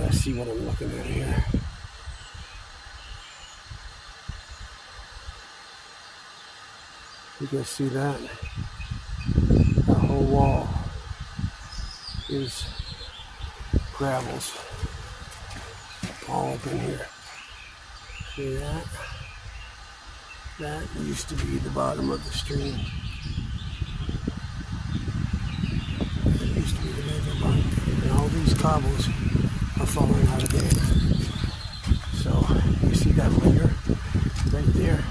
gotta see what I'm looking at here. You can see that. That whole wall is gravels all up in here. See that? That used to be the bottom of the stream. That used to be the riverbank. And all these cobbles are falling out of there. So you see that layer right there?